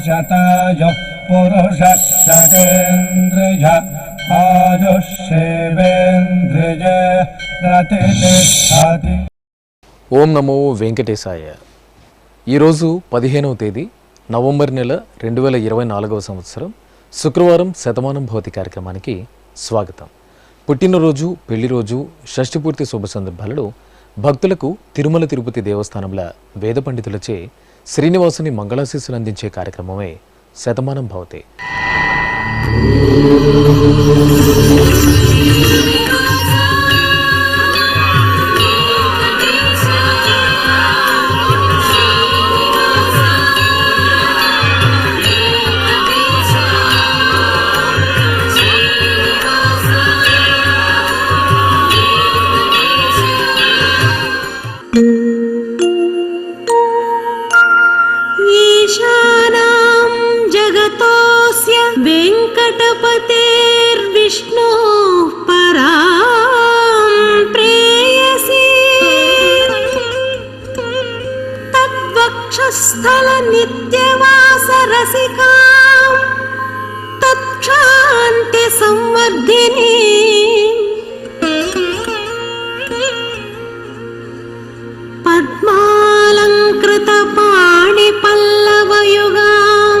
शतायुः पुरुषः शतेन्द्रिय आयुष्येवेन्द्रिय प्रतिष्ठति। ఓం నమో వెంకటేశాయ. ఈరోజు 15వ తేదీ నవంబర్ నెల 2024వ సంవత్సరం శుక్రవారం శతమానం భవతి కార్యక్రమానికి స్వాగతం. పుట్టినరోజు, పెళ్లి రోజు, షష్ఠిపూర్తి శుభ సందర్భాలలో భక్తులకు తిరుమల తిరుపతి దేవస్థానంలో వేద పండితులచే శ్రీనివాసుని మంగళాశీస్సులు అందించే కార్యక్రమమే శతమానం భవతి. वेंकटपतेर्विष्णुः परां प्रेयसी तद्वक्षस्थलनित्यवासरसिकां तत्क्षान्ति संवर्धिनी पद्मालंकृतपाणिपल्लवयुगां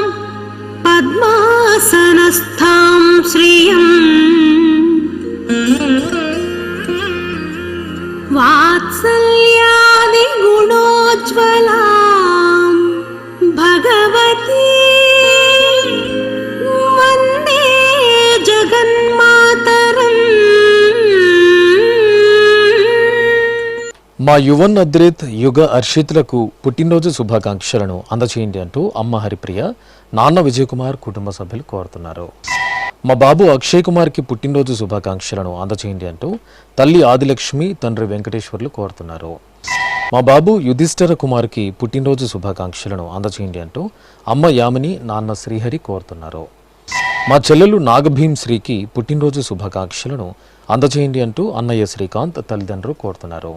पद्मासनस्थां श्रियं वात्सल्यादिगुणोज्ज्वलां भगवती वन्दे जगन्मातरम्. మా యువన్ అద్రిత్ యుగ అర్షితులకు పుట్టినరోజు శుభాకాంక్షలను అందచేయండి అంటూ అమ్మ హరిప్రియ, నాన్న విజయ్ కుమార్ కుటుంబ సభ్యులు కోరుతున్నారు. మా బాబు అక్షయ్ కుమార్కి పుట్టినరోజు శుభాకాంక్షలను అందచేయండి అంటూ తల్లి ఆదిలక్ష్మి, తండ్రి వెంకటేశ్వర్లు కోరుతున్నారు. మా బాబు యుధిష్ఠర కుమార్కి పుట్టినరోజు శుభాకాంక్షలను అందచేయండి అంటూ అమ్మ యామిని, నాన్న శ్రీహరి కోరుతున్నారు. మా చెల్లెలు నాగభీం శ్రీకి పుట్టినరోజు శుభాకాంక్షలను అందచేయండి అంటూ అన్నయ్య శ్రీకాంత్ తల్లిదండ్రులు కోరుతున్నారు.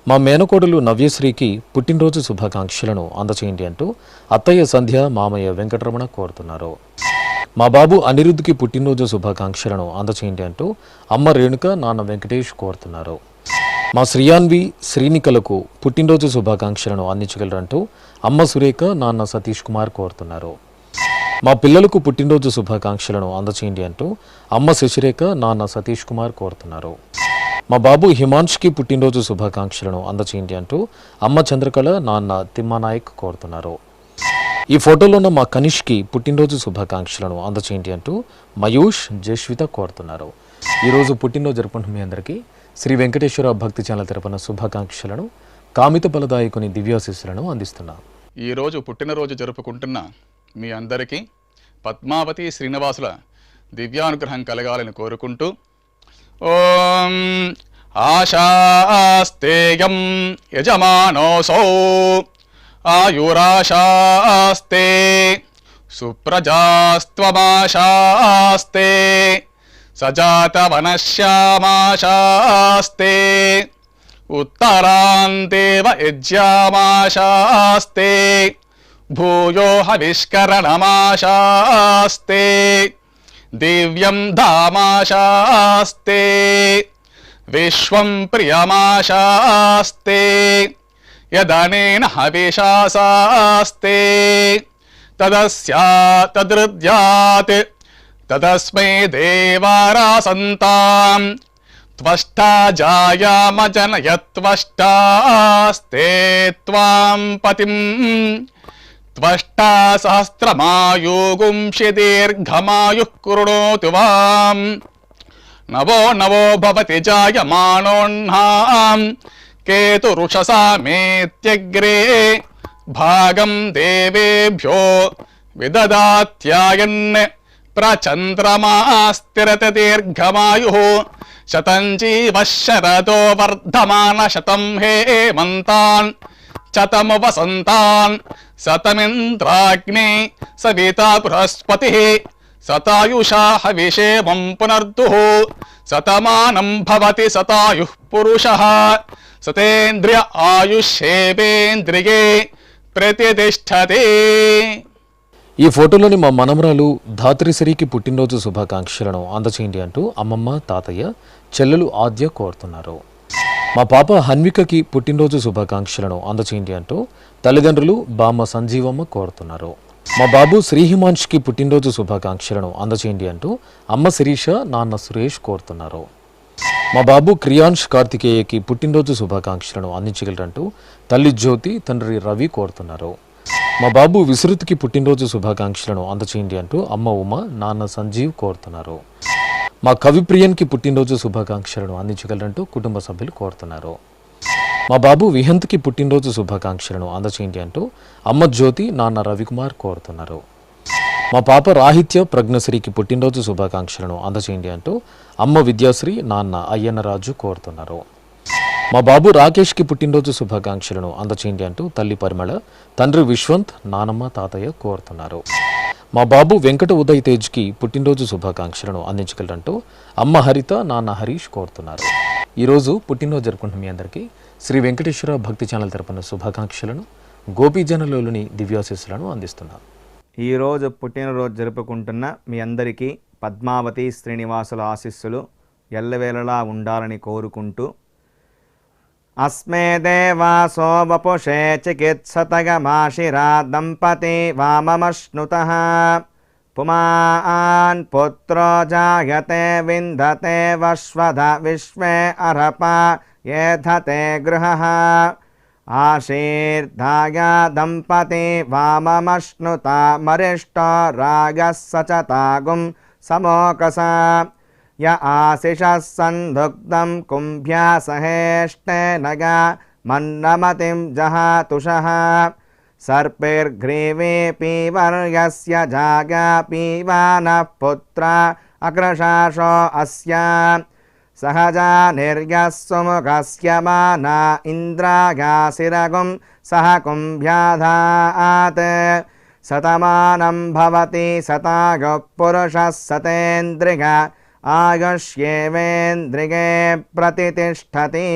మా మేనకోడలు నవ్యశ్రీకి పుట్టినరోజు శుభాకాంక్షలను అందచేయండి అంటూ అత్తయ్య సంధ్య, మామయ్య వెంకటరమణ కోరుతున్నారు. మా బాబు అనిరుద్ధ్కి పుట్టినరోజు శుభాకాంక్షలను అందచేయండి అంటూ అమ్మ రేణుక, నాన్న వెంకటేష్ కోరుతున్నారు. మా శ్రీయాన్వి, శ్రీనికలకు పుట్టినరోజు శుభాకాంక్షలను అందించగలరంటూ అమ్మ సురేఖ, నాన్న సతీష్ కుమార్ కోరుతున్నారు. మా పిల్లలకు పుట్టినరోజు శుభాకాంక్షలను అందచేయండి అంటూ అమ్మ శశిరేఖ, నాన్న సతీష్ కుమార్ కోరుతున్నారు. మా బాబు హిమాంష్కి పుట్టినరోజు శుభాకాంక్షలను అందచేయండి అంటూ అమ్మ చంద్రకళ, నాన్న తిమ్మానాయక్ కోరుతున్నారు. ఈ ఫోటోలో ఉన్న మా కనిష్కి పుట్టినరోజు శుభాకాంక్షలను అందచేయండి అంటూ మయూష్, జశ్విత కోరుతున్నారు. ఈరోజు పుట్టినరోజు జరుపుకుంటున్న మీ అందరికీ శ్రీ వెంకటేశ్వర భక్తి ఛానల్ తరపున శుభాకాంక్షలను, కామిత ఫలదాయకుని దివ్యాశీస్సులను అందిస్తున్నాం. ఈరోజు పుట్టినరోజు జరుపుకుంటున్న మీ అందరికీ పద్మావతి శ్రీనివాసుల దివ్యానుగ్రహం కలగాలని కోరుకుంటూ ఓం ఆశాస్తేయం యజమానోసౌ ఆయురాశాస్తే సుప్రజాస్త్వమాశాస్తే సజాతవనశ్యామాశాస్తే ఉత్తరాందేవ యజ్యామాశాస్తే భూయో హవిష్కరణమాశాస్తే దివ్యం ధామాశాస్తే విశ్వం ప్రియమాశాస్తే యదనేన హవిషాసాస్తే తదస్యాతదృద్యాత్ తదస్మై దేవారాసంతాం త్వష్టా జాయామజనయత్వష్టాస్తే త్వాం పతిం త్వష్టా సహస్రమాయుగుంషి దీర్ఘమాయుః కృణోతు వాం నవో నవో భవతి జాయమానోన్హాం కేతురుషసామేత్యగ్రే భాగం దేవేభ్యో విదదాత్యాయన్ ప్రచంద్రమాస్తిరత దీర్ఘమాయుః శతం జీవ శరదో వర్ధమాన శతం హేమంతాన్ శతము వసంతాన్ శతమింద్రాగ్నే సవితా బృహస్పతిః శతాయుషా హవిషేమం పునర్దుః శతమానం భవతి శతాయుః పురుషః సతేంద్రియ ఆయుష్యేవేంద్రియే ప్రతిష్టతే. ఈ ఫోటోలోని మా మనమరాలు ధాత్రిశ్రీకి పుట్టినరోజు శుభాకాంక్షలను అందచేయండి అంటూ అమ్మమ్మ, తాతయ్య, చెల్లెలు ఆద్య కోరుతున్నారు. మా పాప హన్వికకి పుట్టినరోజు శుభాకాంక్షలను అందచేయండి అంటూ తల్లిదండ్రులు బామ్మ సంజీవమ్మ కోరుతున్నారు. మా బాబు శ్రీహిమాంష్కి పుట్టినరోజు శుభాకాంక్షలను అందచేయండి అంటూ అమ్మ శిరీష, నాన్న సురేష్ కోరుతున్నారు. మా బాబు క్రియాంష్ కార్తికేయకి పుట్టినరోజు శుభాకాంక్షలను అందించగలరంటూ తల్లి జ్యోతి, తండ్రి రవి కోరుతున్నారు. మా బాబు విశ్రుతికి పుట్టినరోజు శుభాకాంక్షలను అందచేయండి అంటూ అమ్మ ఉమ, నాన్న సంజీవ్ కోరుతున్నారు. మా కవిప్రియన్కి పుట్టినరోజు శుభాకాంక్షలను అందించగలరంటూ కుటుంబ సభ్యులు కోరుతున్నారు. మా బాబు విహంత్కి పుట్టినరోజు శుభాకాంక్షలను అందచేయండి అంటూ అమ్మ జ్యోతి, నాన్న రవికుమార్ కోరుతున్నారు. మా పాప రాహిత్య ప్రజ్ఞశ్రీకి పుట్టినరోజు శుభాకాంక్షలను అందచేయండి అంటూ అమ్మ విద్యాశ్రీ, నాన్న అయ్యన్నరాజు కోరుతున్నారు. మా బాబు రాకేష్కి పుట్టినరోజు శుభాకాంక్షలను అందచేయండి అంటూ తల్లి పరిమళ, తండ్రి విశ్వంత్, నానమ్మ, తాతయ్య కోరుతున్నారు. మా బాబు వెంకట ఉదయ్ తేజ్కి పుట్టినరోజు శుభాకాంక్షలను అందించగలరంటూ అమ్మ హరిత, నాన్న హరీష్ కోరుతున్నారు. ఈరోజు పుట్టినరోజు జరుపుకుంటున్న మీ అందరికీ శ్రీ వెంకటేశ్వర భక్తి ఛానల్ తరపున శుభాకాంక్షలను, గోపీజనులలోని దివ్యాశీస్సులను అందిస్తున్నాను. ఈరోజు పుట్టినరోజు జరుపుకుంటున్న మీ అందరికీ పద్మావతి శ్రీనివాసుల ఆశీస్సులు ఎల్లవేళలా ఉండాలని కోరుకుంటూ అస్మే దేవాసో వపుషే చికిత్సతగమాశిరా దంపతి వామమశ్నుతః పుమాన్ పుత్రో జాయతే విందతే వశ్వధ విశ్వే అర్హప ఏధతే గృహః ఆశీర్ధాయ దంపతి వామమశ్నుత మరిష్టో రాగः సచతాగుం సమోకస య ఆశిషः సందుగ్ధం కుంభ్యా సహేష్టేనగా మన్నమతిం జహాతుషః సర్పైర్గ్రీవే పీవర్యస్య జాగా పీవానః పుత్ర అగ్రశాసో అస్య సహజా నిర్యస్సుముఖస్య మానా ఇంద్రాగాసిరగుం సహ కుంభ్యాధాత్ శతమానం భవతి శతాయుః పురుషः సతేంద్రియ ఆయుష్యేవేంద్రిగే ప్రతితిష్ఠతి.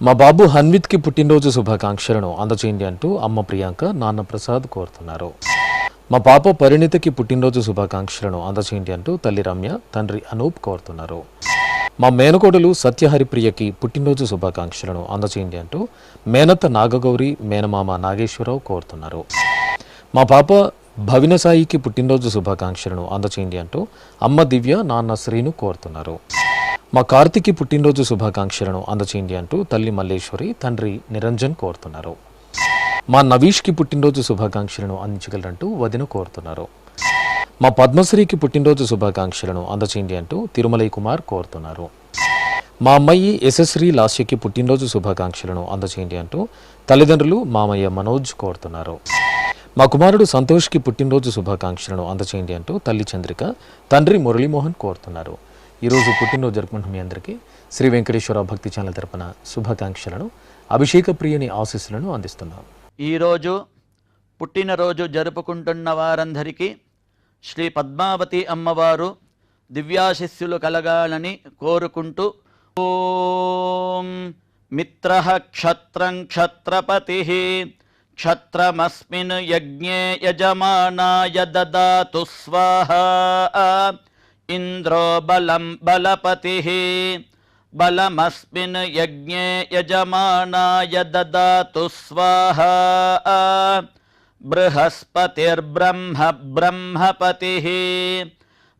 మా బాబు హన్విత్కి పుట్టినరోజు శుభాకాంక్షలను అందచేయండి అంటూ అమ్మ ప్రియాంక, నాన్న ప్రసాద్ కోరుతున్నారు. మా పాప పరిణితకి పుట్టినరోజు శుభాకాంక్షలను అందచేయండి అంటూ తల్లి రమ్య, తండ్రి అనూప్ కోరుతున్నారు. మా మేనకోడలు సత్యహరిప్రియకి పుట్టినరోజు శుభాకాంక్షలను అందచేయండి అంటూ మేనత్త నాగగౌరి, మేనమామ నాగేశ్వరరావు కోరుతున్నారు. మా పాప భవినసాయికి పుట్టినరోజు శుభాకాంక్షలను అందచేయండి అంటూ అమ్మ దివ్య, నాన్న శ్రీను కోరుతున్నారు. మా కార్తికి పుట్టినరోజు శుభాకాంక్షలను అందచేయండి అంటూ తల్లి మల్లేశ్వరి, తండ్రి నిరంజన్ కోరుతున్నారు. మా నవీష్కి పుట్టినరోజు శుభాకాంక్షలను అందించగలరంటూ వదిన కోరుతున్నారు. మా పద్మశ్రీకి పుట్టినరోజు శుభాకాంక్షలను అందచేయండి అంటూ తిరుమలై కుమార్ కోరుతున్నారు. మా అమ్మాయి యశశ్రీ లాస్యకి పుట్టినరోజు శుభాకాంక్షలను అందచేయండి అంటూ తల్లిదండ్రులు మామయ్య మనోజ్ కోరుతున్నారు. మా కుమారుడు సంతోష్కి పుట్టినరోజు శుభాకాంక్షలను అందచేయండి అంటూ తల్లి చంద్రిక, తండ్రి మురళీమోహన్ కోరుతున్నారు. ఈరోజు పుట్టినరోజు జరుపుకుంటున్న మీ అందరికీ శ్రీ వెంకటేశ్వర భక్తి ఛానల్ తరపున శుభాకాంక్షలను, అభిషేక ప్రియని ఆశీస్సులను అందిస్తున్నాం. ఈరోజు పుట్టినరోజు జరుపుకుంటున్న వారందరికీ శ్రీ పద్మావతి అమ్మవారు దివ్యాశిస్సులు కలగాలని కోరుకుంటూ ఓం మిత్రః క్షత్రం క్షత్రపతిః క్షత్రమస్మిన్ యజ్ఞే యజమానాయ దదాతు స్వాహా ఇంద్రో బలం బలపతిః బలమస్మిన్ యజ్ఞే యజమానాయ దదాతు స్వాహా బృహస్పతిర్బ్రహ్మ బ్రహ్మపతిః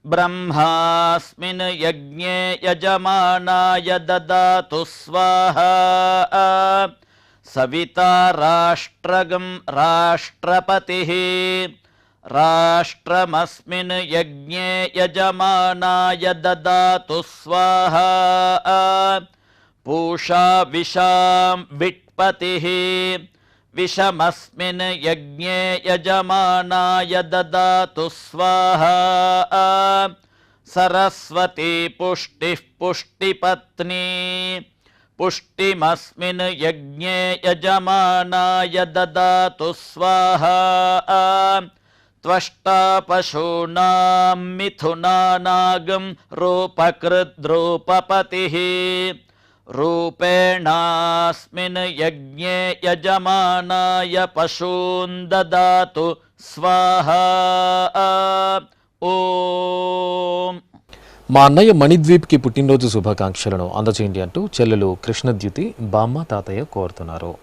బ్రహ్మాస్మిన్ యజ్ఞే యజమానాయ దదాతు స్వాహా సవితా రాష్ట్రగం రాష్ట్రపతిః రాష్ట్రమస్మిన్ యజ్ఞే యజమానాయ దదాతు స్వాహా పూషా విషాం విట్పతిః విషమస్మిన్ యజ్ఞే యజమానాయ దదాతు స్వాహా సరస్వతీ పుష్టిః పుష్టిపత్నీ పుష్టిమస్మిన్ యజ్ఞే యజమానాయ దదాతు స్వాహా త్వష్టా పశూనాం మిథునానాగం రూపకృద్రూపపతిః రూపేణాస్మిన్ యజ్ఞే యజమానాయ పశూన్ దదాతు స్వాహా. ఓం. మా అన్నయ్య మణిద్వీప్కి పుట్టినరోజు శుభాకాంక్షలను అందచేయండి అంటూ చెల్లెలు కృష్ణద్యుతి బామ్మ తాతయ్య కోరుతున్నారు.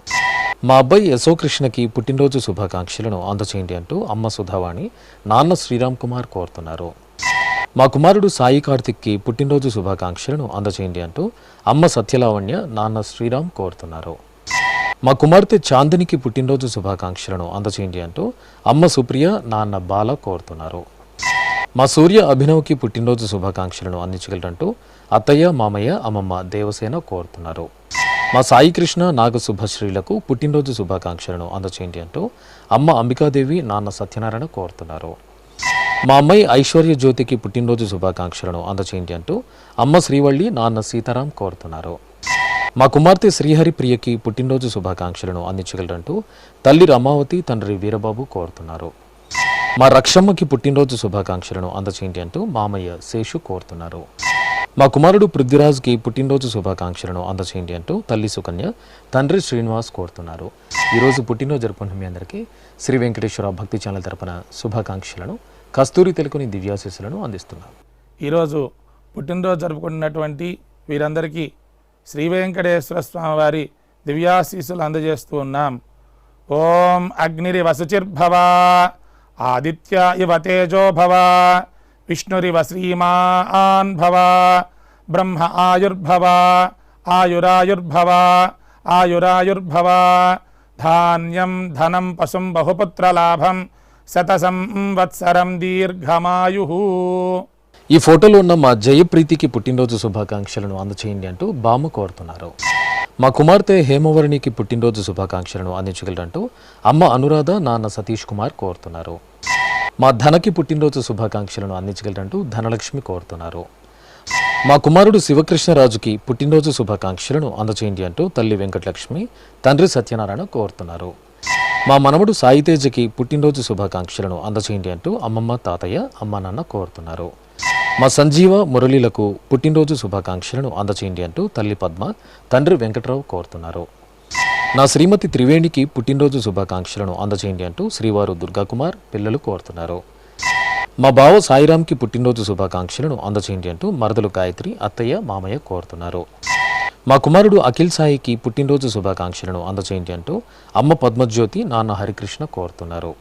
మా అబ్బాయి యశోకృష్ణకి పుట్టినరోజు శుభాకాంక్షలను అందచేయండి అంటూ అమ్మ సుధావాణి నాన్న శ్రీరామ్ కుమార్ కోరుతున్నారు. మా కుమారుడు సాయి కార్తిక్కి పుట్టినరోజు శుభాకాంక్షలను అందచేయండి అంటూ అమ్మ సత్యలావణ్య నాన్న శ్రీరామ్ కోరుతున్నారు. మా కుమార్తె చాందినికి పుట్టినరోజు శుభాకాంక్షలను అందచేయండి అంటూ అమ్మ సుప్రియ నాన్న బాల కోరుతున్నారు. మా సూర్య అభినవ్కి పుట్టినరోజు శుభాకాంక్షలను అందించగలరంటూ అత్తయ్య మామయ్య అమ్మమ్మ దేవసేన కోరుతున్నారు. మా సాయి కృష్ణ నాగ శుభశ్రీలకు పుట్టినరోజు శుభాకాంక్షలను అందచేయండి అంటూ అమ్మ అంబికాదేవి నాన్న సత్యనారాయణ కోరుతున్నారు. మా అమ్మాయి ఐశ్వర్య జ్యోతికి పుట్టినరోజు శుభాకాంక్షలను అందచేయండి అంటూ అమ్మ శ్రీవల్లి నాన్న సీతారాం కోరుతున్నారు. మా కుమార్తె శ్రీహరి ప్రియకి పుట్టినరోజు శుభాకాంక్షలను అందించగలరంటూ తల్లి రమావతి తండ్రి వీరబాబు కోరుతున్నారు. మా రక్షమ్మకి పుట్టినరోజు శుభాకాంక్షలను అందచేయండి అంటూ మామయ్య శేషు కోరుతున్నారు. మా కుమారుడు పృథ్వీరాజ్కి పుట్టినరోజు శుభాకాంక్షలను అందచేయండి అంటూ తల్లి సుకన్య తండ్రి శ్రీనివాస్ కోరుతున్నారు. ఈరోజు పుట్టినరోజు జరుపుకున్న మీ అందరికీ శ్రీ వెంకటేశ్వర భక్తి ఛానల్ తరపున శుభాకాంక్షలను కస్తూరి తెలుగుని దివ్యాశీస్సులను అందిస్తున్నారు. ఈరోజు పుట్టినరోజు జరుపుకుంటున్నటువంటి వీరందరికీ శ్రీ వెంకటేశ్వర స్వామి వారి దివ్యాశీస్సులు అందజేస్తూ ఉన్నాం. ఓం అగ్నిరివ శుచిర్భవ, ఆదిత్య ఇవ తేజో భవ, విష్ణురివ శ్రీమాన్ భవ, బ్రహ్మ ఆయుర్భవ, ఆయురాయుర్భవ, ఆయురాయుర్భవ, ధాన్యం ధనం పశుం బహుపుత్రలాభం, శతసంవత్సరం దీర్ఘమాయు. ఈ ఫోటోలో ఉన్న మా జయప్రీతికి పుట్టినరోజు శుభాకాంక్షలను అందచేయండి అంటూ బామ్మ కోరుతున్నారు. మా కుమార్తె హేమవర్ణికి పుట్టినరోజు శుభాకాంక్షలను అందించగలరంటూ అమ్మ అనురాధ నాన్న సతీష్ కుమార్ కోరుతున్నారు. మా ధనకి పుట్టినరోజు శుభాకాంక్షలను అందించగలరంటూ ధనలక్ష్మి కోరుతున్నారు. మా కుమారుడు శివకృష్ణరాజుకి పుట్టినరోజు శుభాకాంక్షలను అందచేయండి అంటూ తల్లి వెంకటలక్ష్మి తండ్రి సత్యనారాయణ కోరుతున్నారు. మా మనవడు సాయితేజకి పుట్టినరోజు శుభాకాంక్షలను అందచేయండి అంటూ అమ్మమ్మ తాతయ్య అమ్మ నాన్న కోరుతున్నారు. మా సంజీవ మురళీలకు పుట్టినరోజు శుభాకాంక్షలను అందచేయండి అంటూ తల్లి పద్మ తండ్రి వెంకట్రావు కోరుతున్నారు. నా శ్రీమతి త్రివేణికి పుట్టినరోజు శుభాకాంక్షలను అందచేయండి అంటూ శ్రీవారు దుర్గాకుమార్ పిల్లలు కోరుతున్నారు. మా బావ సాయిరామ్కి పుట్టినరోజు శుభాకాంక్షలను అందచేయండి అంటూ మరదలు గాయత్రి అత్తయ్య మామయ్య కోరుతున్నారు. మా కుమారుడు అఖిల్ సాయికి పుట్టినరోజు శుభాకాంక్షలను అందచేయండి అంటూ అమ్మ పద్మజ్యోతి నాన్న హరికృష్ణ కోరుతున్నారు.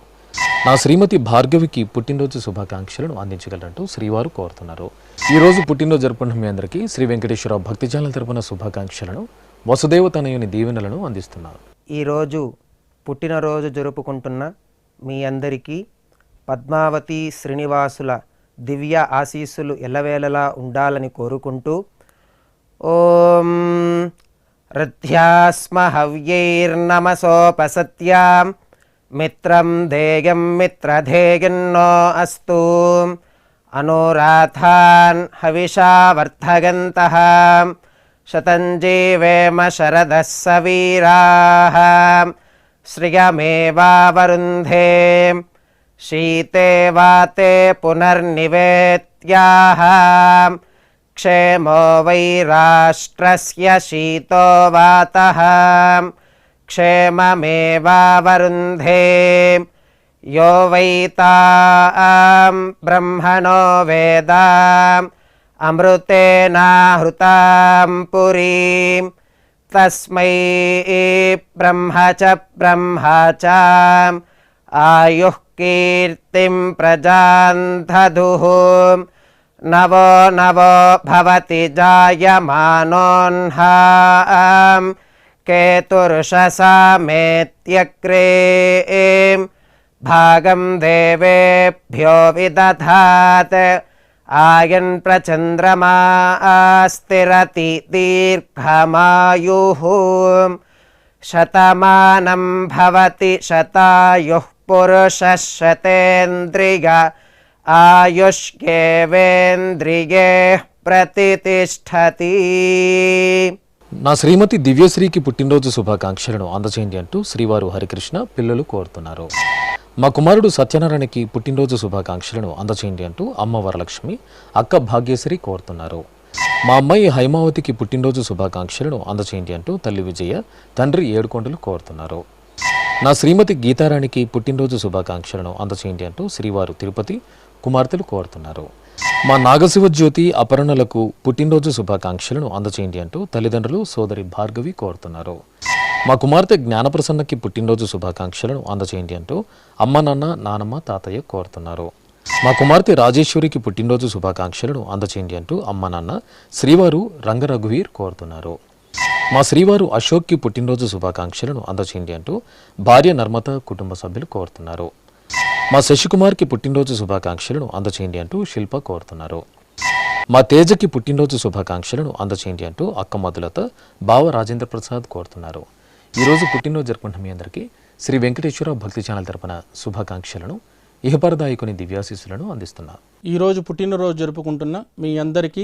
నా శ్రీమతి భార్గవికి పుట్టినరోజు శుభాకాంక్షలను అందించగలరంటూ శ్రీవారు కోరుతున్నారు. ఈరోజు పుట్టినరోజు జరుపుకున్న మీ అందరికీ శ్రీ వెంకటేశ్వర భక్తి ఛానల్ తరపున శుభాకాంక్షలను వసుదేవ తనయుని దీవెనలను అందిస్తున్నారు. ఈరోజు పుట్టినరోజు జరుపుకుంటున్న మీ అందరికీ పద్మావతి శ్రీనివాసుల దివ్య ఆశీస్సులు ఎల్లవేళలా ఉండాలని కోరుకుంటూ ఓం రథ్యాస్మ హవ్యైర్నమసోపసత్యాం మిత్రం ధేయం మిత్రధేయన్నో అస్తు అనురాధాన్ హవిషా వర్ధగంతః శతం జీవేమ శరదః సవీరాః శ్రియమేవావరుంధే శీతే వాతే పునర్నివేత్యాః క్షేమో వై రాష్ట్రస్య శీతో వాతః క్షేమమేవావరుంధే యో వై తాం బ్రహ్మణో వేద అమృతేనాహృతాం పురీం తస్మై బ్రహ్మ చ ఆయుః కీర్తిం ప్రజాం దదుః నవో నవో భవతి జాయమానోన్హాం కేతుర్షసామేత్యగ్రే భాగం దేవేభ్యో విదధాత్ ఆయన్ ప్రచంద్రమా స్థిరతి దీర్ఘమాయుః శతమానం భవతి శతాయుః పురుషः శతేంద్రియ ఆయుష్యేవేంద్రియే ప్రతిష్ఠతి. నా శ్రీమతి దివ్యశ్రీకి పుట్టినరోజు శుభాకాంక్షలను అందచేయండి అంటూ శ్రీవారు హరికృష్ణ పిల్లలు కోరుతున్నారు. మా కుమారుడు సత్యనారాయణకి పుట్టినరోజు శుభాకాంక్షలను అందచేయండి అంటూ అమ్మ వరలక్ష్మి అక్క భాగ్యశ్రీ కోరుతున్నారు. మా అమ్మాయి హైమావతికి పుట్టినరోజు శుభాకాంక్షలను అందచేయండి అంటూ తల్లి విజయ, తండ్రి ఏడుకొండలు కోరుతున్నారు. నా శ్రీమతి గీతారాణికి పుట్టినరోజు శుభాకాంక్షలను అందచేయండి అంటూ శ్రీవారు తిరుపతి కుమార్తెలు కోరుతున్నారు. మా నాగశివ జ్యోతి అపర్ణలకు పుట్టినరోజు శుభాకాంక్షలను అందచేయండి అంటూ తల్లిదండ్రులు సోదరి భార్గవి కోరుతున్నారు. మా కుమార్తె జ్ఞానప్రసన్నకి పుట్టినరోజు శుభాకాంక్షలను అందచేయండి అంటూ అమ్మ నాన్న, నానమ్మ, తాతయ్య కోరుతున్నారు. మా కుమార్తె రాజేశ్వరికి పుట్టినరోజు శుభాకాంక్షలను అందచేయండి అంటూ అమ్మ నాన్న శ్రీవారు రంగరఘువీర్ కోరుతున్నారు. మా శ్రీవారు అశోక్కి పుట్టినరోజు శుభాకాంక్షలను అందచేయండి అంటూ భార్య నర్మత, కుటుంబ సభ్యులు కోరుతున్నారు. మా శశికుమార్కి పుట్టినరోజు శుభాకాంక్షలను అందచేయండి అంటూ శిల్ప కోరుతున్నారు. మా తేజకి పుట్టినరోజు శుభాకాంక్షలను అందచేయండి అంటూ అక్క మధులత, బావ రాజేంద్ర ప్రసాద్ కోరుతున్నారు. ఈరోజు పుట్టినరోజు జరుపుకుంటున్న మీ అందరికీ శ్రీ వెంకటేశ్వర భక్తి ఛానల్ తరపున శుభాకాంక్షలను, ఇహపరదాయకుని దివ్యాశీస్సులను అందిస్తున్నారు. ఈరోజు పుట్టినరోజు జరుపుకుంటున్న మీ అందరికీ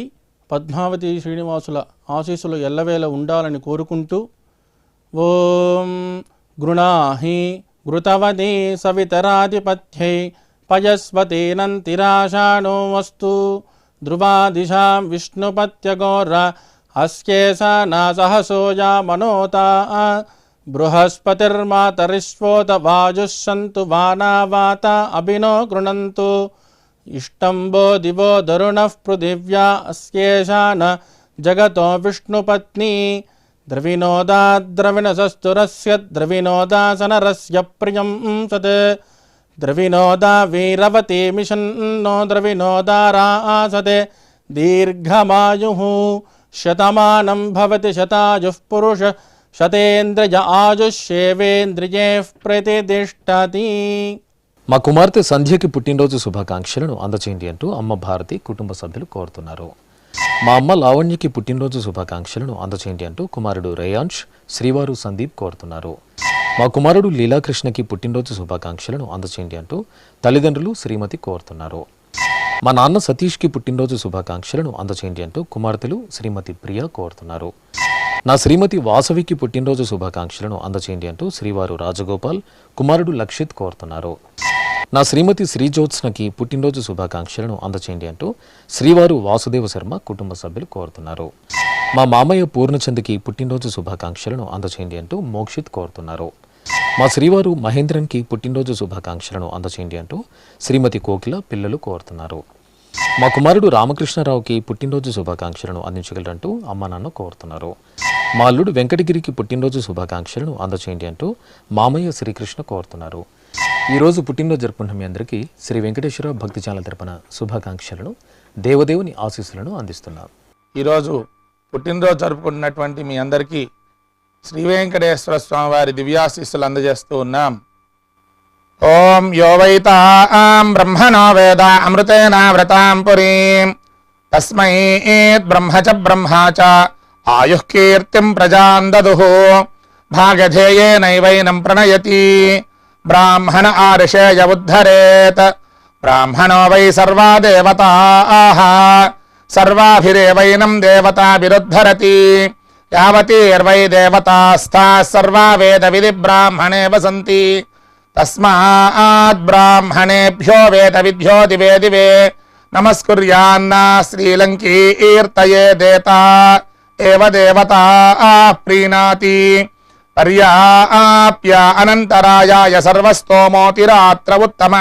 పద్మావతి శ్రీనివాసుల ఆశీస్సులు ఎల్లవేళ ఉండాలని కోరుకుంటూ ఓం గృణాహి ఘృతవతి సవితరాధిపత్యై పయస్వతేనంతిరాషాణో వస్తు ధ్రువాదిశాం విష్ణుపత్యగోర అస్యేషా నాసహసోజా మనోతా బృహస్పతిర్మాతరిష్వోత వాజుస్సంతు వానావాత అభినో గృణంతు ఇష్టంబో దివో దరుణః పృథివ్యా అస్యేషా న జగతో విష్ణుపత్ని ద్రవినోదాద్రవిణసస్తురస్య ద్రవినోదాసనరస్య ప్రియం సత్ ద్రవినోదా వీరవతి మిషన్నో ద్రవినోదారాసతే దీర్ఘమాయుః శతమానం భవతి శతాయుః పురుష శతేంద్రియ ఆయుష్యేవేంద్రియే ప్రతిష్టతి. మా కుమార్తె సంధ్యకి పుట్టినరోజు శుభాకాంక్షలను అందచేయండి అంటూ అమ్మ భారతి, కుటుంబ సభ్యులు కోరుతున్నారు. మా అమ్మ లావణ్యకి పుట్టినరోజు శుభాకాంక్షలను అందచేయండి అంటూ కుమారుడు రేయాన్ష్, శ్రీవారు సందీప్ కోరుతున్నారు. మా కుమారుడు లీలాకృష్ణకి పుట్టినరోజు శుభాకాంక్షలను అందచేయండి అంటూ తల్లిదండ్రులు శ్రీమతి కోరుతున్నారు. మా నాన్న సతీష్కి పుట్టినరోజు శుభాకాంక్షలను అందచేయండి అంటూ కుమార్తెలు శ్రీమతి ప్రియ కోరుతున్నారు. నా శ్రీమతి వాసవికి పుట్టినరోజు శుభాకాంక్షలను అందచేయండి అంటూ శ్రీవారు రాజగోపాల్, కుమారుడు లక్షిత్ కోరుతున్నారు. నా శ్రీమతి శ్రీజ్యోత్స్నకి పుట్టినరోజు శుభాకాంక్షలను అందచేయండి అంటూ శ్రీవారు వాసుదేవ శర్మ, కుటుంబ సభ్యులు కోరుతున్నారు. మా మామయ్య పూర్ణచంద్కి పుట్టినరోజు శుభాకాంక్షలను అందచేయండి అంటూ మోక్షిత్ కోరుతున్నారు. మా శ్రీవారు మహేంద్రన్కి పుట్టినరోజు శుభాకాంక్షలను అందచేయండి అంటూ శ్రీమతి కోకిల, పిల్లలు కోరుతున్నారు. మా కుమారుడు రామకృష్ణరావుకి పుట్టినరోజు శుభాకాంక్షలను అందించగలరంటూ అమ్మ నాన్న కోరుతున్నారు. మా అల్లుడు వెంకటగిరికి పుట్టినరోజు శుభాకాంక్షలను అందచేయండి అంటూ మామయ్య శ్రీకృష్ణ కోరుతున్నారు. ఈరోజు పుట్టినరోజు జరుపుకుంటున్న మీ అందరికీ శ్రీ వెంకటేశ్వర భక్తి ఛానల్ తరపున శుభాకాంక్షలను, దేవదేవుని ఆశీస్సులను అందిస్తున్నాం. ఈరోజు పుట్టినరోజు జరుపుకుంటున్నటువంటి మీ అందరికీ శ్రీ వెంకటేశ్వర స్వామి వారి దివ్యాశీస్సులు అందజేస్తూ ఉన్నాం. ఓం యో వైతాం బ్రహ్మణో వేద అమృతేన వ్రతాం పురీం తస్మై బ్రహ్మ చ బ్రహ్మా చ ఆయుః కీర్తిం ప్రజాం దదుః భాగధేయేనైవైనం ప్రణయతి బ్రాహ్మణ ఆర్షేయ ఉద్ధరేత్ బ్రాహ్మణో వై సర్వా దేవతాః సర్వాభిరేవైనం దేవతాభిరుద్ధరతి యావతీర్వై దేవతాస్థాః సర్వా వేద విధి బ్రాహ్మణే వసంతి తస్మాత్ బ్రాహ్మణేభ్యో వేద విద్యో దివే దివే నమస్కుర్యాన్నా శ్రీలంకీర్తయే దేతా ఏవ దేవతా ప్రీణాతి పర్యాప్య అనంతరాయాయ సర్వస్తోమోతిరాత్ర ఉత్తమ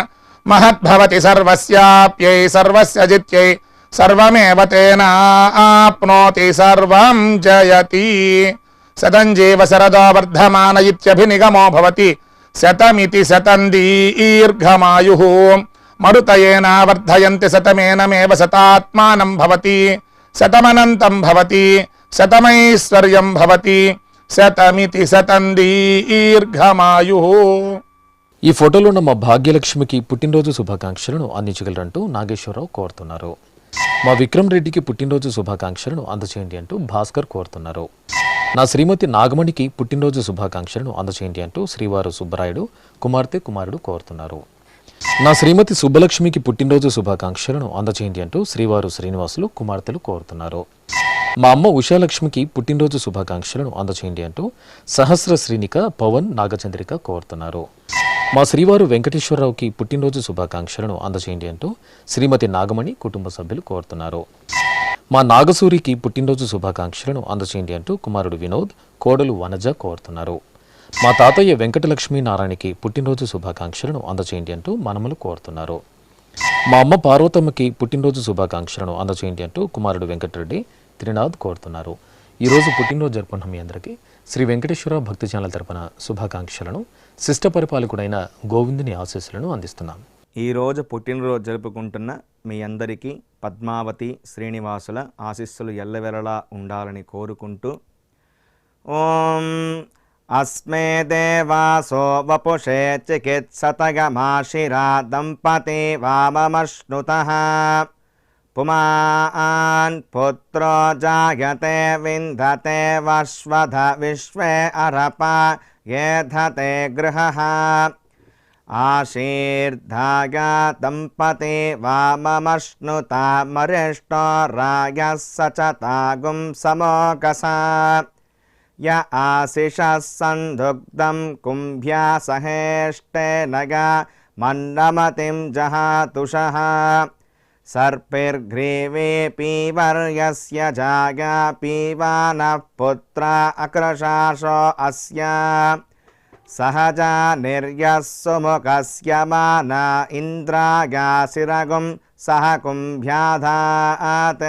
మహద్భవతి సర్వస్యాప్యై సర్వస్య జిత్యై సర్వమేవ తేనాప్నోతి సర్వం జయతి శతం జీవ శరదో వర్ధమాన ఇత్యభినిగమో భవతి శతమితి శతం దీర్ఘమాయుః మరుతయేన వర్ధయంతి శతమేనమేవ శతాత్మానం భవతి శతమనంతం భవతి శతమైశ్వర్యం భవతి శతమితి శతం దీర్ఘమాయుః. ఈ ఫోటోలో ఉన్న మా భాగ్యలక్ష్మికి పుట్టినరోజు శుభాకాంక్షలను అందించగలరంటూ నాగేశ్వరరావు కోరుతున్నారు. మా విక్రమ్ రెడ్డికి పుట్టినరోజు శుభాకాంక్షలను అందచేయండి అంటూ భాస్కర్ కోరుతున్నారు. నా శ్రీమతి నాగమణికి పుట్టినరోజు శుభాకాంక్షలను అందచేయండి అంటూ శ్రీవారు సుబ్బరాయుడు, కుమార్తె, కుమారుడు కోరుతున్నారు. నా శ్రీమతి సుబ్బలక్ష్మికి పుట్టినరోజు శుభాకాంక్షలను అందచేయండి అంటూ శ్రీవారు శ్రీనివాసులు, కుమార్తెలు కోరుతున్నారు. మా అమ్మ ఉషాలక్ష్మికి పుట్టినరోజు శుభాకాంక్షలను అందచేయండి అంటూ సహస్ర శ్రీనిక, పవన్, నాగచంద్రిక కోరుతున్నారు. మా శ్రీవారు వెంకటేశ్వరరావుకి పుట్టినరోజు శుభాకాంక్షలను అందచేయండి అంటూ శ్రీమతి నాగమణి, కుటుంబ సభ్యులు కోరుతున్నారు. మా నాగసూరికి పుట్టినరోజు శుభాకాంక్షలను అందచేయండి అంటూ కుమారుడు వినోద్, కోడలు వనజ కోరుతున్నారు. మా తాతయ్య వెంకటలక్ష్మీ నారాయణకి పుట్టినరోజు శుభాకాంక్షలను అందచేయండి అంటూ మనములు కోరుతున్నారు. మా అమ్మ పార్వతమ్మకి పుట్టినరోజు శుభాకాంక్షలను అందచేయండి అంటూ కుమారుడు వెంకటరెడ్డి, త్రినాథ్ కోరుతున్నారు. ఈరోజు పుట్టినరోజు జరుపుకున్న మీ అందరికీ శ్రీ వెంకటేశ్వర భక్తి ఛానల్ తరపున శుభాకాంక్షలను, శిష్ట పరిపాలకుడైన గోవిందుని ఆశీస్సులను అందిస్తున్నాం. ఈరోజు పుట్టినరోజు జరుపుకుంటున్న మీ అందరికీ పద్మావతి శ్రీనివాసుల ఆశీస్సులు ఎల్లవెల్లలా ఉండాలని కోరుకుంటూ ఓం అస్మే దేవాసో వపుషే చికిత్సతగమాశిరా దంపతి వామమశ్నుతః పుమాన్ పుత్రో జాయతే విందతే వశ్వధ విశ్వే అరప ఏధతే గృహః ఆశీర్ధాయ దంపతి వామమశ్నుత మరిష్టో రాయః సచతాగుం సమోకస య ఆశిషः సందుగ్ధం కుంభ్యా సహేష్టేనగ మన్నమతిం జహాతుషః సర్పిర్గ్రీవే పీవర్యస్య జాగా పీవానః పుత్ర అక్రశాసో అస్య సహజా నిర్యః సుముఖస్య మాన ఇంద్రాగాసిరగుం సహ కుంభ్యాధాత్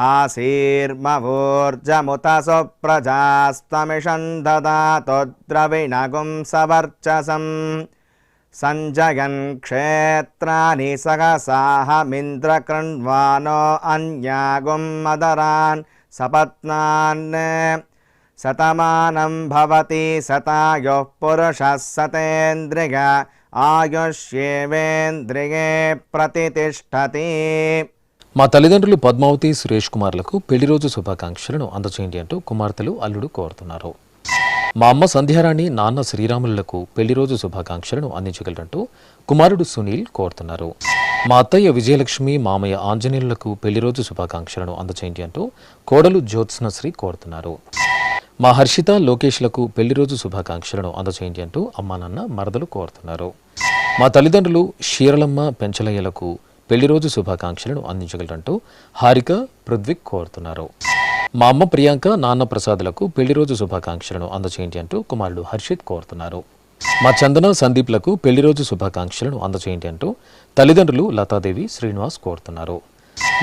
ఆశీర్మవోర్జముత సుప్రజాస్తమిషం దదాతు ద్రవిణగుం సవర్చసం సంజయన్ క్షేత్రాని సహసాహమింద్రకృణ్వానో అన్యాగుం మదరాన్ సపత్నాన్ శతమానం భవతి శతాయుః పురుషः శతేంద్రియ ఆయుష్యేవేంద్రియే ప్రతితిష్ఠతి. మా తల్లిదండ్రులు పద్మావతి, సురేష్ కుమార్లకు పెళ్లి రోజు శుభాకాంక్షలను అందచేయండి అంటూ కుమార్తెలు, అల్లుడు కోరుతున్నారు. మా అమ్మ సంధ్యారాణి, నాన్న శ్రీరాములకు పెళ్లి రోజు శుభాకాంక్షలను అందించగలరంటూ కుమారుడు సునీల్ కోరుతున్నారు. మా అత్తయ్య విజయలక్ష్మి, మామయ్య ఆంజనేయులకు పెళ్లి రోజు శుభాకాంక్షలను అందచేయండి అంటూ కోడలు జ్యోత్స్నశ్రీ కోరుతున్నారు. మా హర్షిత, లోకేష్లకు పెళ్లి రోజు శుభాకాంక్షలను అందచేయండి అంటూ అమ్మా నాన్న, మరదలు కోరుతున్నారు. మా తల్లిదండ్రులు షీరలమ్మ, పెంచలయ్యలకు పెళ్లి రోజు శుభాకాంక్షలను అందించగలరంటూ హారిక, పృథ్విక్ కోరుతున్నారు. మా అమ్మ ప్రియాంక, నాన్న ప్రసాదులకు పెళ్లి రోజు శుభాకాంక్షలను అందచేయండి అంటూ కుమారుడు హర్షిత్ కోరుతున్నారు. మా చందన, సందీప్లకు పెళ్లి రోజు శుభాకాంక్షలను అందచేయండి అంటూ తల్లిదండ్రులు లతాదేవి, శ్రీనివాస్ కోరుతున్నారు.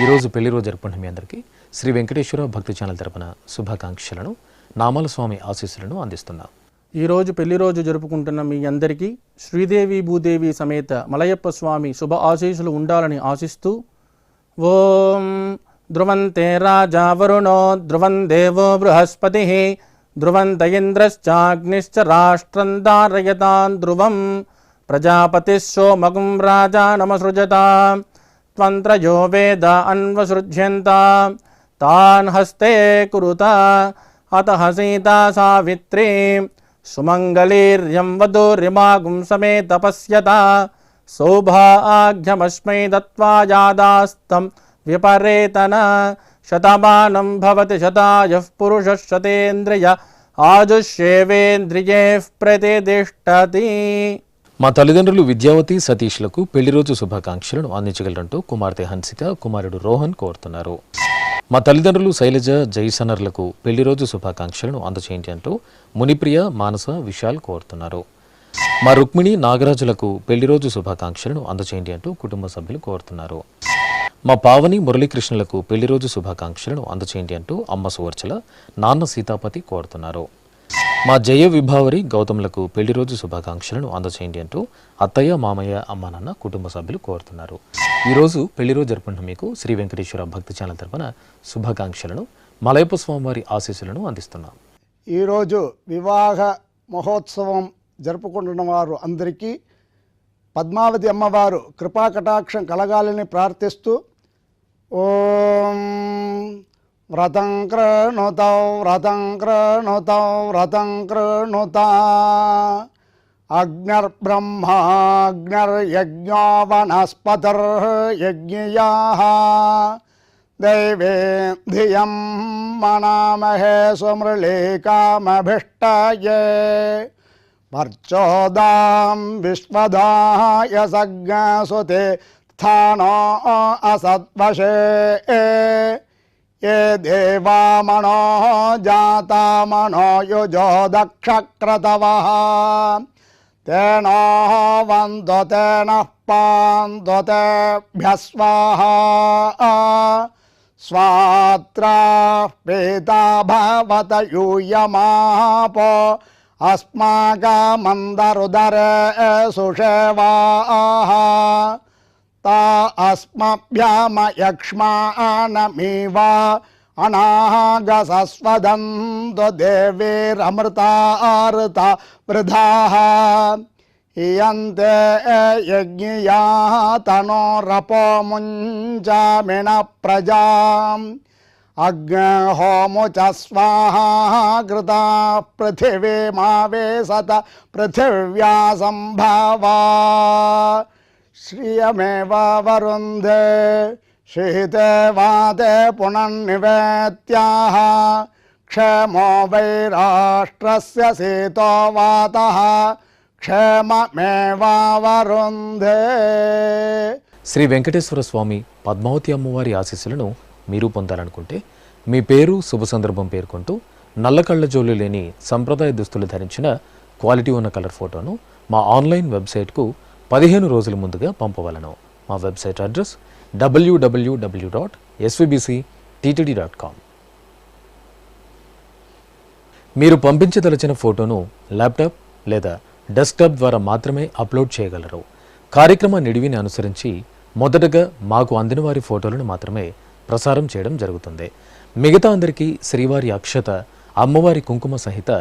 ఈరోజు పెళ్లి రోజు జరుపుకున్న మీ అందరికీ శ్రీ వెంకటేశ్వర భక్తి ఛానల్ తరపున శుభాకాంక్షలను, నామాల స్వామి ఆశీస్సులను అందిస్తున్నాం. ఈరోజు పెళ్లి రోజు జరుపుకుంటున్న మీ అందరికీ శ్రీదేవి భూదేవి సమేత మలయప్ప స్వామి శుభ ఆశీస్సులు ఉండాలని ఆశిస్తూ ఓం ధ్రువంతే రాజా వరుణో ధ్రువం దేవో బృహస్పతి ధ్రువంత ఇంద్రశ్చాగ్నిశ్చ రాష్ట్రం ధారయతాన్ ధ్రువం ప్రజాపతి సోమగుం రాజా నమసృజత త్వంత్రయో వేద అన్వసృజ్యంత తాన్ హస్తే కురుత అతః సీతా సావిత్రీ సుమంగళీర్యం వధూరిమాగుం సమేత పశ్యత సౌభాగ్యమస్మై దత్వా యాదాస్తం విపరేతన శతమానం భవతి శతాయః పురుషः శతేంద్రియ ఆజుష్యేవేంద్రియే ప్రతితిష్ఠతి. మా తల్లిదండ్రులు విద్యావతి, సతీష్లకు పెళ్లి రోజు శుభాకాంక్షలను అందించగలరంటూ కుమార్తె హన్సిక, కుమారుడు రోహన్ కోరుతున్నారు. మా తల్లిదండ్రులు శైలజ, జైసనర్లకు పెళ్లి రోజు శుభాకాంక్షలను అందచేయండి అంటూ మునిప్రియ, మానస, విశాల్ కోరుతున్నారు. మా రుక్మిణి, నాగరాజులకు పెళ్లి రోజు శుభాకాంక్షలను అందచేయండి అంటూ కుటుంబ సభ్యులు కోరుతున్నారు. మా పావని, మురళీకృష్ణులకు పెళ్లి రోజు శుభాకాంక్షలను అందచేయండి అంటూ అమ్మ సువర్చల, నాన్న సీతాపతి కోరుతున్నారు. మా జయ, విభావరి, గౌతమ్లకు పెళ్లి రోజు శుభాకాంక్షలను అందచేయండి అంటూ అత్తయ్య, మామయ్య, అమ్మ నాన్న కుటుంబ సభ్యులు కోరుతున్నారు. ఈరోజు పెళ్లి రోజు జరుపుకుంటున్న మీకు శ్రీ వెంకటేశ్వర భక్తి ఛానల్ తరపున శుభాకాంక్షలను, మలయప్ప స్వామివారి ఆశీస్సులను అందిస్తున్నాం. ఈరోజు వివాహ మహోత్సవం జరుపుకుంటున్న వారు అందరికీ పద్మావతి అమ్మవారు కృపాకటాక్షం కలగాలని ప్రార్థిస్తూ ఓం వ్రతం కృణుతౌ వ్రతం కృణుతౌ వ్రతం కృణుత అగ్నిర్బ్రహ్మాగ్నిర్యజ్ఞో వనస్పతిర్యజ్ఞయాః దైవే ధియం మనామహే సుమృళీకామభిష్టయే వర్చోదాం విశ్వదాయ సజ్ఞసుతే స్థానో అసద్వశే ఏ దేవామనో జాతామనో యుజో దక్షక్రతవః తేనో వందతేన పాందతేభ్యः స్వాహా స్వాత్రా పీతా భవత యూయమాపో అస్మాకమందరుదరే సుషేవాః తా అస్మభ్యామయక్ష్మానమివ అనాగసస్వదంతు దేవీరమృతార్త వృధాః ఇయంతే యజ్ఞియా తనోరపో ముంచామిణ ప్రజాం అగ్నిహోముచ స్వాహా కృతా పృథివీమావేశత పృథివ్యా సంభవా శ్రియమేవ వరుంధే శీతే వాతే పునర్నివేత్యాః క్షేమో వై రాష్ట్రస్య శీతో వాతః క్షేమమేవ వరుంధే. శ్రీ వెంకటేశ్వర స్వామి పద్మావతి అమ్మవారి ఆశీస్సులను మీరు పొందాలనుకుంటే మీ పేరు శుభ సందర్భం పేర్కొంటూ నల్ల కళ్ళజోళ్ళు లేని సంప్రదాయ దుస్తులు ధరించిన క్వాలిటీ ఉన్న కలర్ ఫోటోను మా ఆన్లైన్ వెబ్సైట్కు 15 రోజుల ముందుగా పంపవలను. మా వెబ్సైట్ అడ్రస్ www.svbcttd.com. మీరు పంపించదలిచిన ఫోటోను ల్యాప్టాప్ లేదా డెస్క్టాప్ ద్వారా మాత్రమే అప్లోడ్ చేయగలరు. కార్యక్రమ నిడివిని అనుసరించి మొదటగా మాకు అందిన వారి ఫోటోలను మాత్రమే ప్రసారం చేయడం జరుగుతుంది. మిగతా అందరికీ శ్రీవారి అక్షత, అమ్మవారి కుంకుమ సహిత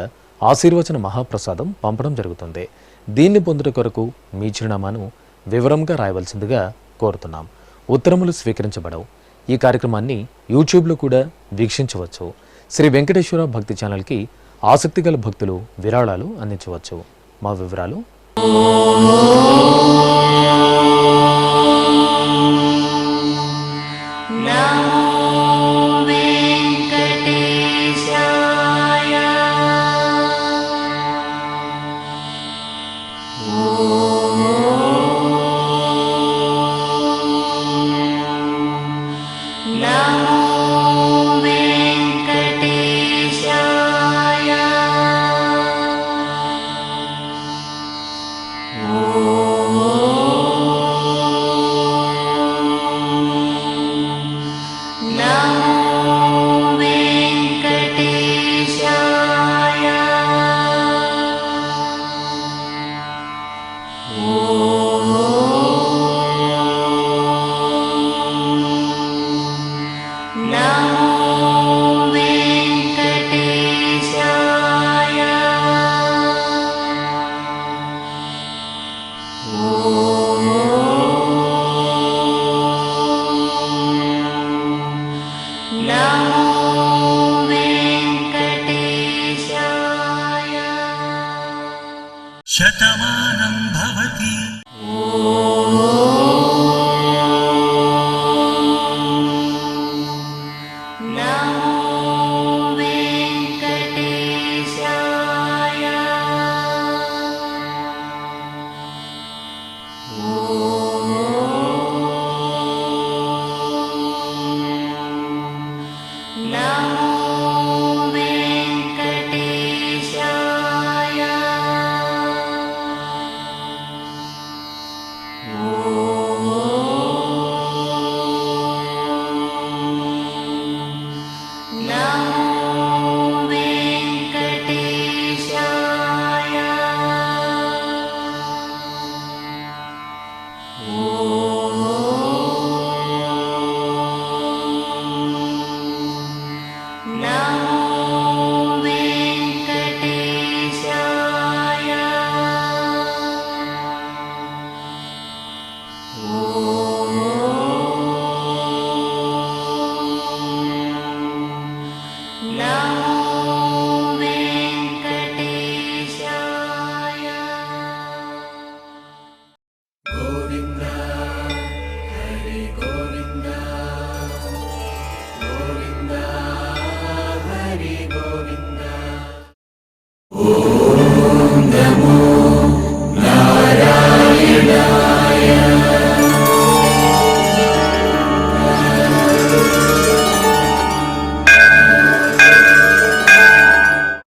ఆశీర్వచన మహాప్రసాదం పంపడం జరుగుతుంది. దీన్ని పొందుట కొరకు మీ చిరునామాను వివరంగా రాయవలసిందిగా కోరుతున్నాం. ఉత్తరములు స్వీకరించబడవు. ఈ కార్యక్రమాన్ని యూట్యూబ్లో కూడా వీక్షించవచ్చు. శ్రీ వెంకటేశ్వర భక్తి ఛానల్కి ఆసక్తి గల భక్తులు విరాళాలు అందించవచ్చు. మా వివరాలు